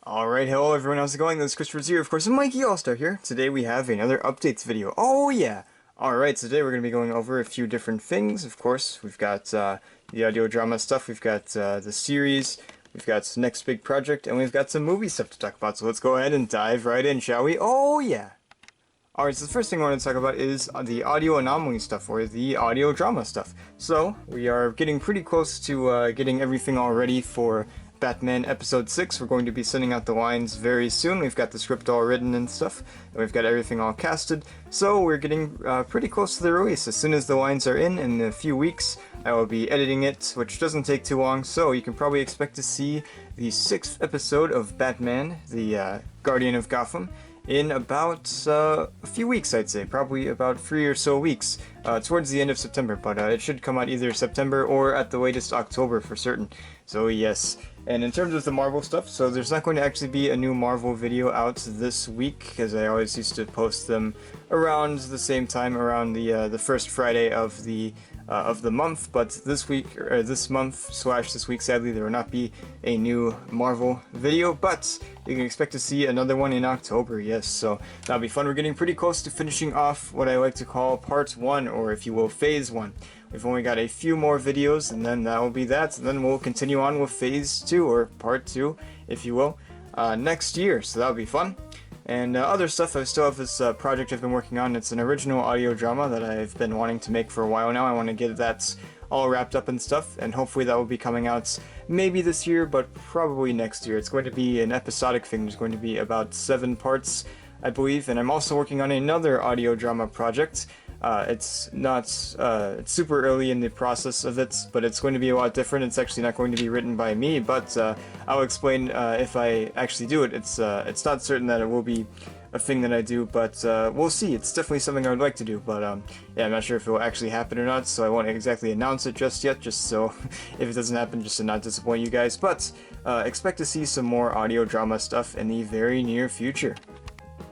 Alright, hello everyone, how's it going? This is Christopher's here, of course, and Mikey Allstar here. Today we have another updates video. Oh yeah! Alright, today we're going to be going over a few different things. Of course, we've got the audio drama stuff, we've got the series, we've got next big project, and we've got some movie stuff to talk about. So let's go ahead and dive right in, shall we? Oh yeah! Alright, so the first thing I want to talk about is the audio anomaly stuff, or the audio drama stuff. So, we are getting pretty close to getting everything all ready for Batman Episode 6. We're going to be sending out the lines very soon. We've got the script all written and stuff, and we've got everything all casted. So we're getting pretty close to the release. As soon as the lines are in a few weeks, I will be editing it, which doesn't take too long, so you can probably expect to see the 6th episode of Batman, the Guardian of Gotham, in about a few weeks, I'd say. Probably about 3 or so weeks, towards the end of September, but it should come out either September or at the latest October for certain. So yes. And in terms of the Marvel stuff, so there's not going to actually be a new Marvel video out this week, because I always used to post them around the same time, around the first Friday of the month. But this week, or this month / this week, sadly, there will not be a new Marvel video, but you can expect to see another one in October. Yes, so that'll be fun. We're getting pretty close to finishing off what I like to call Part 1, or if you will, Phase 1. We've only got a few more videos, and then that will be that, and then we'll continue on with Phase 2, or Part 2, if you will, next year, so that'll be fun. And other stuff, I still have this project I've been working on. It's an original audio drama that I've been wanting to make for a while now. I want to get that all wrapped up and stuff, and hopefully that will be coming out maybe this year, but probably next year. It's going to be an episodic thing. There's going to be about 7 parts, I believe, and I'm also working on another audio drama project. It's not it's super early in the process of it, but it's going to be a lot different. It's actually not going to be written by me, but I'll explain if I actually do it. It's not certain that it will be a thing that I do, but we'll see. It's definitely something I would like to do, but yeah, I'm not sure if it will actually happen or not, so I won't exactly announce it just yet, just so if it doesn't happen, just to not disappoint you guys. But expect to see some more audio drama stuff in the very near future.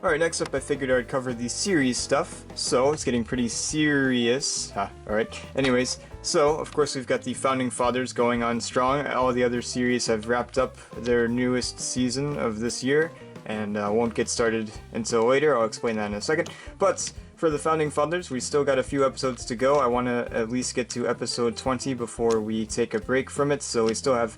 Alright, next up I figured I would cover the series stuff, so it's getting pretty serious. Alright, anyways, so of course we've got the Founding Fathers going on strong. All the other series have wrapped up their newest season of this year, and won't get started until later. I'll explain that in a second. But for the Founding Fathers, we still got a few episodes to go. I want to at least get to episode 20 before we take a break from it, so we still have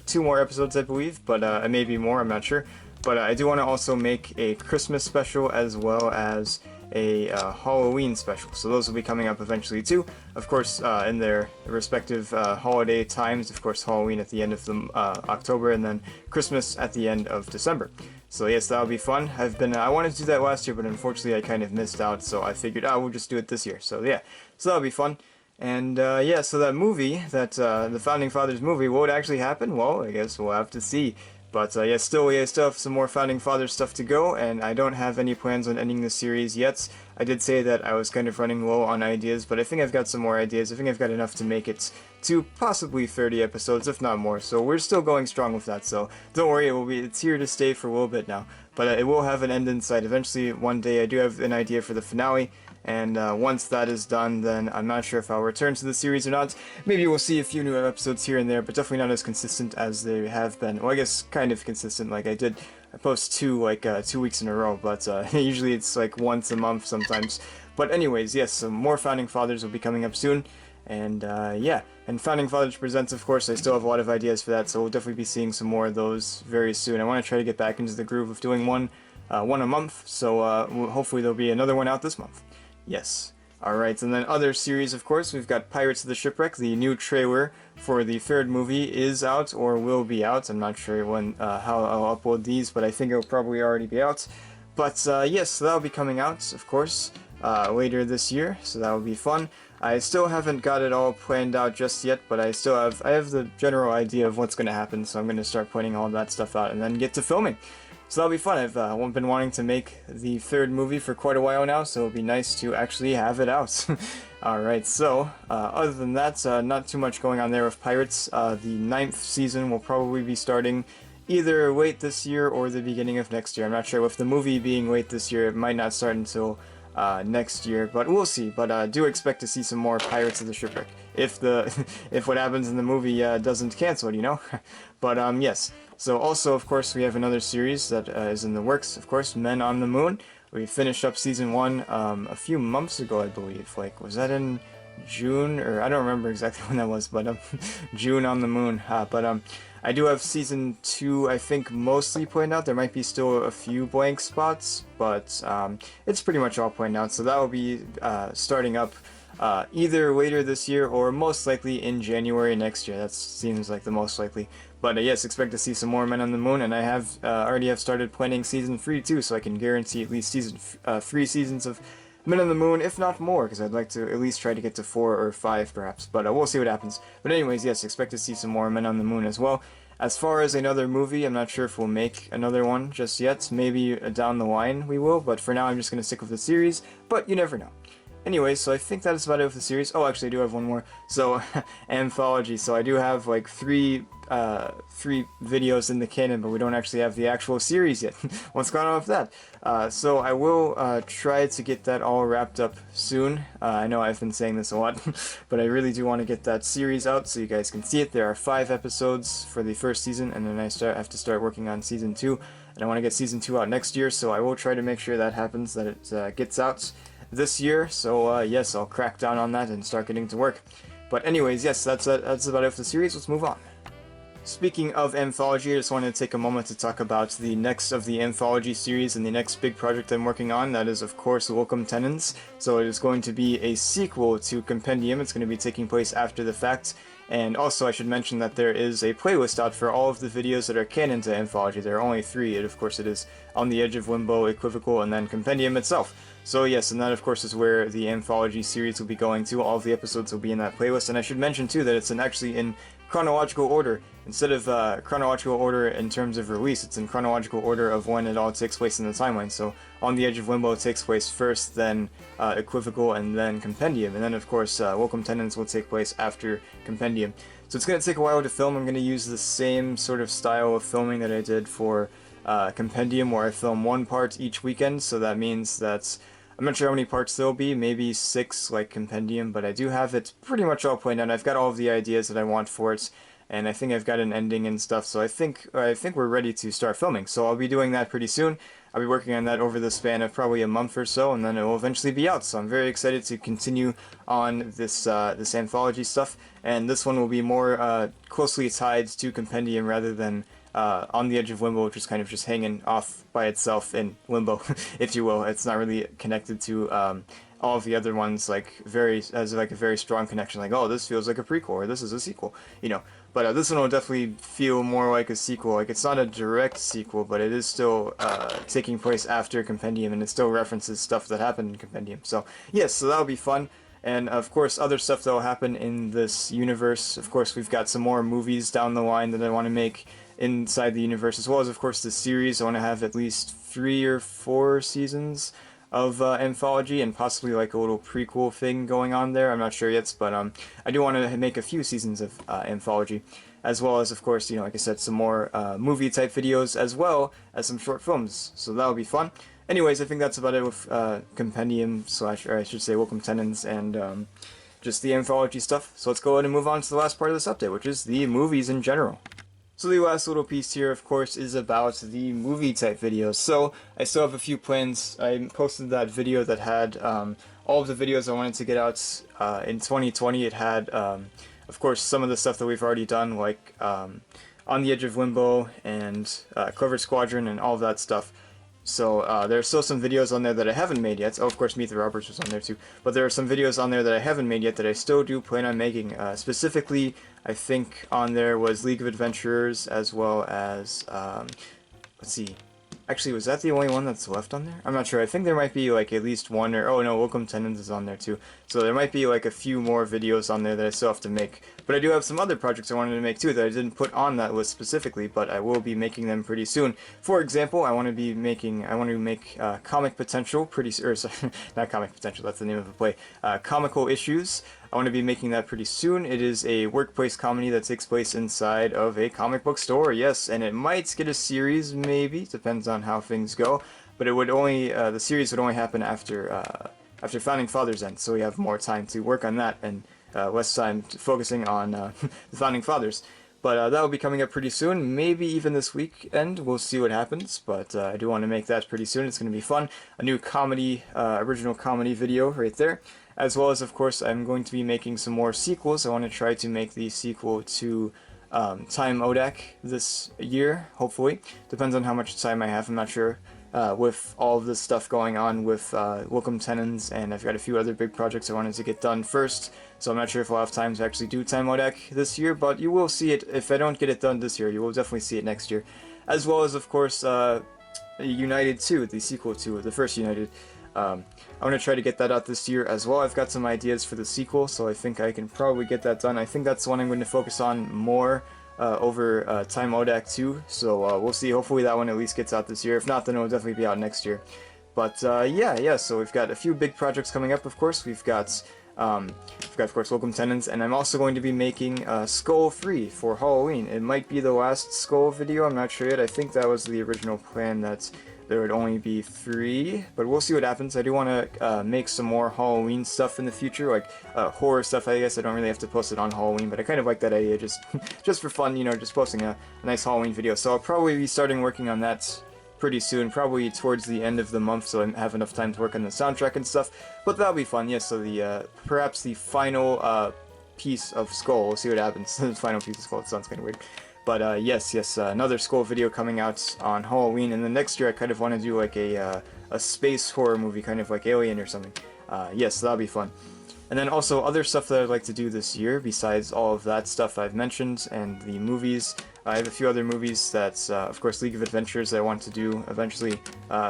2 more episodes, I believe, but maybe more, I'm not sure. But I do want to also make a Christmas special as well as a Halloween special. So those will be coming up eventually too. Of course, in their respective holiday times. Of course, Halloween at the end of October, and then Christmas at the end of December. So yes, that'll be fun. I wanted to do that last year, but unfortunately I kind of missed out. So I figured, we'll just do it this year. So yeah, so that'll be fun. And yeah, so that movie, the Founding Fathers movie, will it actually happen? Well, I guess we'll have to see. But yeah, we still have some more Founding Fathers stuff to go, and I don't have any plans on ending the series yet. I did say that I was kind of running low on ideas, but I think I've got some more ideas. I think I've got enough to make it to possibly 30 episodes, if not more. So we're still going strong with that, so don't worry, it's here to stay for a little bit now. But it will have an end in sight. Eventually, one day, I do have an idea for the finale. And once that is done, then I'm not sure if I'll return to the series or not. Maybe we'll see a few new episodes here and there, but definitely not as consistent as they have been. Well, I guess kind of consistent, like I post 2 weeks in a row, but usually it's like once a month sometimes. But anyways, yes, some more Founding Fathers will be coming up soon. And yeah, and Founding Fathers Presents, of course, I still have a lot of ideas for that, so we'll definitely be seeing some more of those very soon. I want to try to get back into the groove of doing one a month, so hopefully there'll be another one out this month. Yes. Alright, and then other series, of course, we've got Pirates of the Shipwreck. The new trailer for the 3rd movie is out, or will be out. I'm not sure when, how I'll upload these, but I think it'll probably already be out. But yes, so that'll be coming out, of course, later this year, so that'll be fun. I still haven't got it all planned out just yet, but I have the general idea of what's going to happen, so I'm going to start planning all that stuff out and then get to filming. So that'll be fun. I've been wanting to make the 3rd movie for quite a while now, so it'll be nice to actually have it out. Alright, so, other than that, not too much going on there with Pirates. The 9th season will probably be starting either late this year or the beginning of next year. I'm not sure. With the movie being late this year, it might not start until next year, but we'll see. But do expect to see some more Pirates of the Shipwreck if if what happens in the movie doesn't cancel it, you know. But yes. So also, of course, we have another series that is in the works, of course, Men on the Moon. We finished up season 1 a few months ago, I believe. Like, was that in June? Or I don't remember exactly when that was, but June on the Moon. I do have season 2, I think, mostly planned out. There might be still a few blank spots, but it's pretty much all planned out. So that will be starting up either later this year or most likely in January next year. That seems like the most likely. But yes, expect to see some more Men on the Moon, and I have already have started planning season 3 too, so I can guarantee at least 3 seasons of Men on the Moon, if not more, because I'd like to at least try to get to 4 or 5 perhaps, but we'll see what happens. But anyways, yes, expect to see some more Men on the Moon as well. As far as another movie, I'm not sure if we'll make another one just yet. Maybe down the line we will, but for now I'm just going to stick with the series, but you never know. Anyway, so I think that is about it with the series. Oh, actually, I do have one more. So, anthology. So I do have like three videos in the canon, but we don't actually have the actual series yet. What's going on with that? So I will try to get that all wrapped up soon. I know I've been saying this a lot, but I really do want to get that series out so you guys can see it. There are 5 episodes for the first season, and then I have to start working on season 2, and I want to get season 2 out next year. So I will try to make sure that happens, that it gets out this year. So yes, I'll crack down on that and start getting to work. But anyways, yes, that's about it for the series. Let's move on. Speaking of anthology, I just wanted to take a moment to talk about the next of the anthology series and the next big project I'm working on. That is, of course, Welcome Tenants. So it is going to be a sequel to Compendium. It's going to be taking place after the fact. And also, I should mention that there is a playlist out for all of the videos that are canon to anthology. There are only 3. Of course, it is On the Edge of Limbo, Equivocal, and then Compendium itself. So yes, and that of course is where the anthology series will be going to. All of the episodes will be in that playlist. And I should mention too that it's actually in chronological order. Instead of chronological order in terms of release, it's in chronological order of when it all takes place in the timeline. So On the Edge of Limbo takes place first, then Equivocal, and then Compendium. And then of course Welcome Tenants will take place after Compendium. So it's going to take a while to film. I'm going to use the same sort of style of filming that I did for Compendium, where I film 1 part each weekend. So that means that I'm not sure how many parts there'll be, maybe 6 like Compendium, but I do have it pretty much all planned out. I've got all of the ideas that I want for it, and I think I've got an ending and stuff, so I think we're ready to start filming. So I'll be doing that pretty soon. I'll be working on that over the span of probably a month or so, and then it will eventually be out. So I'm very excited to continue on this this anthology stuff, and this one will be more closely tied to Compendium rather than On the Edge of Limbo, which is kind of just hanging off by itself in limbo, if you will. It's not really connected to all of the other ones, like as like a very strong connection, like, oh, this feels like a prequel, or this is a sequel, you know. But this one will definitely feel more like a sequel. Like, it's not a direct sequel, but it is still taking place after Compendium, and it still references stuff that happened in Compendium. So yes, so that'll be fun. And of course, other stuff that will happen in this universe. Of course, we've got some more movies down the line that I want to make inside the universe, as well as, of course, the series. I want to have at least 3 or 4 seasons of anthology, and possibly like a little prequel thing going on there. I'm not sure yet, but I do want to make a few seasons of anthology, as well as, of course, you know, like I said, some more movie type videos, as well as some short films. So that'll be fun. Anyways, I think that's about it with Compendium or I should say Welcome Tenants, and just the anthology stuff. So let's go ahead and move on to the last part of this update, which is the movies in general. So the last little piece here, of course, is about the movie type videos. So I still have a few plans. I posted that video that had all of the videos I wanted to get out in 2020. It had, of course, some of the stuff that we've already done, like On the Edge of Limbo and Clover Squadron and all of that stuff. So there are still some videos on there that I haven't made yet. Oh, of course, Meet the Robbers was on there too. But there are some videos on there that I haven't made yet that I still do plan on making. Specifically, I think on there was League of Adventurers, as well as, let's see. Actually, was that the only one that's left on there? I'm not sure. I think there might be like at least one, or oh no, Welcome Tenants is on there too. So there might be like a few more videos on there that I still have to make. But I do have some other projects I wanted to make too that I didn't put on that list specifically, but I will be making them pretty soon. For example, I want to make Comic Potential sorry, not Comic Potential, that's the name of the play. Comical Issues. I want to be making that pretty soon. It is a workplace comedy that takes place inside of a comic book store, yes, and it might get a series, maybe, depends on how things go, but it would only, the series would only happen after Founding Fathers end, so we have more time to work on that, and less time focusing on the Founding Fathers. But that will be coming up pretty soon, maybe even this weekend. We'll see what happens, but I do want to make that pretty soon. It's going to be fun. A new comedy, original comedy video right there. As well as, of course, I'm going to be making some more sequels. I want to try to make the sequel to Time Odak this year, hopefully. Depends on how much time I have, I'm not sure. With all of this stuff going on with Welcome Tenants, and I've got a few other big projects I wanted to get done first, so I'm not sure if I'll have time to actually do Time Odak this year, but you will see it. If I don't get it done this year, you will definitely see it next year. As well as, of course, United 2, the sequel to the first United. I want to try to get that out this year as well. I've got some ideas for the sequel, so I think I can probably get that done. I think that's the one I'm going to focus on more over Time Odak 2, so we'll see. Hopefully that one at least gets out this year. If not, then it'll definitely be out next year. But yeah, so we've got a few big projects coming up, of course. We've got, of course, Welcome Tenants, and I'm also going to be making Skull Free for Halloween. It might be the last Skull video, I'm not sure yet. I think that was the original plan, that there would only be 3, but we'll see what happens. I do want to make some more Halloween stuff in the future, like horror stuff. I guess I don't really have to post it on Halloween, but I kind of like that idea, just for fun, you know, just posting a nice Halloween video. So I'll probably be starting working on that pretty soon, probably towards the end of the month, so I have enough time to work on the soundtrack and stuff. But that'll be fun, yes. So the perhaps the final piece of Skull. We'll see what happens. The final piece of Skull. It sounds kind of weird. But yes, another Skull video coming out on Halloween, and then next year I kind of want to do like a space horror movie, kind of like Alien or something. Yes, that'll be fun. And then also other stuff that I'd like to do this year, besides all of that stuff I've mentioned, and the movies. I have a few other movies that's, of course, League of Adventures that I want to do eventually,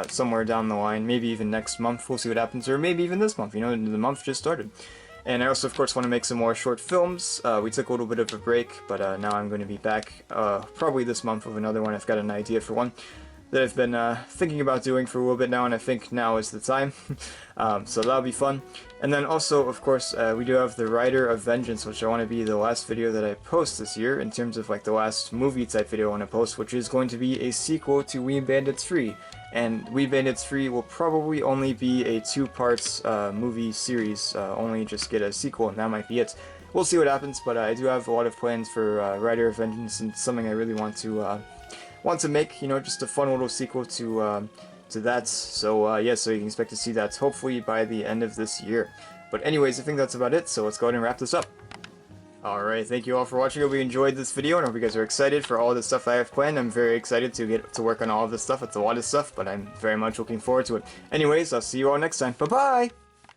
somewhere down the line, maybe even next month, we'll see what happens, or maybe even this month, you know, the month just started. And I also, of course, want to make some more short films. We took a little bit of a break, but now I'm going to be back probably this month with another one. I've got an idea for one that I've been thinking about doing for a little bit now, and I think now is the time. So that'll be fun. And then also, of course, we do have the Rider of Vengeance, which I want to be the last video that I post this year, in terms of like the last movie type video I want to post, which is going to be a sequel to We Bandits Free. And We Bandits Free will probably only be a 2-part movie series, only just get a sequel, and that might be it. We'll see what happens, but I do have a lot of plans for Rider of Vengeance, and something I really want to make, you know, just a fun little sequel to that. So yeah, so you can expect to see that hopefully by the end of this year. But anyways, I think that's about it, so let's go ahead and wrap this up. Alright, thank you all for watching. I hope you enjoyed this video, and I hope you guys are excited for all the stuff I have planned. I'm very excited to get to work on all of this stuff. It's a lot of stuff, but I'm very much looking forward to it. Anyways, I'll see you all next time. Bye-bye!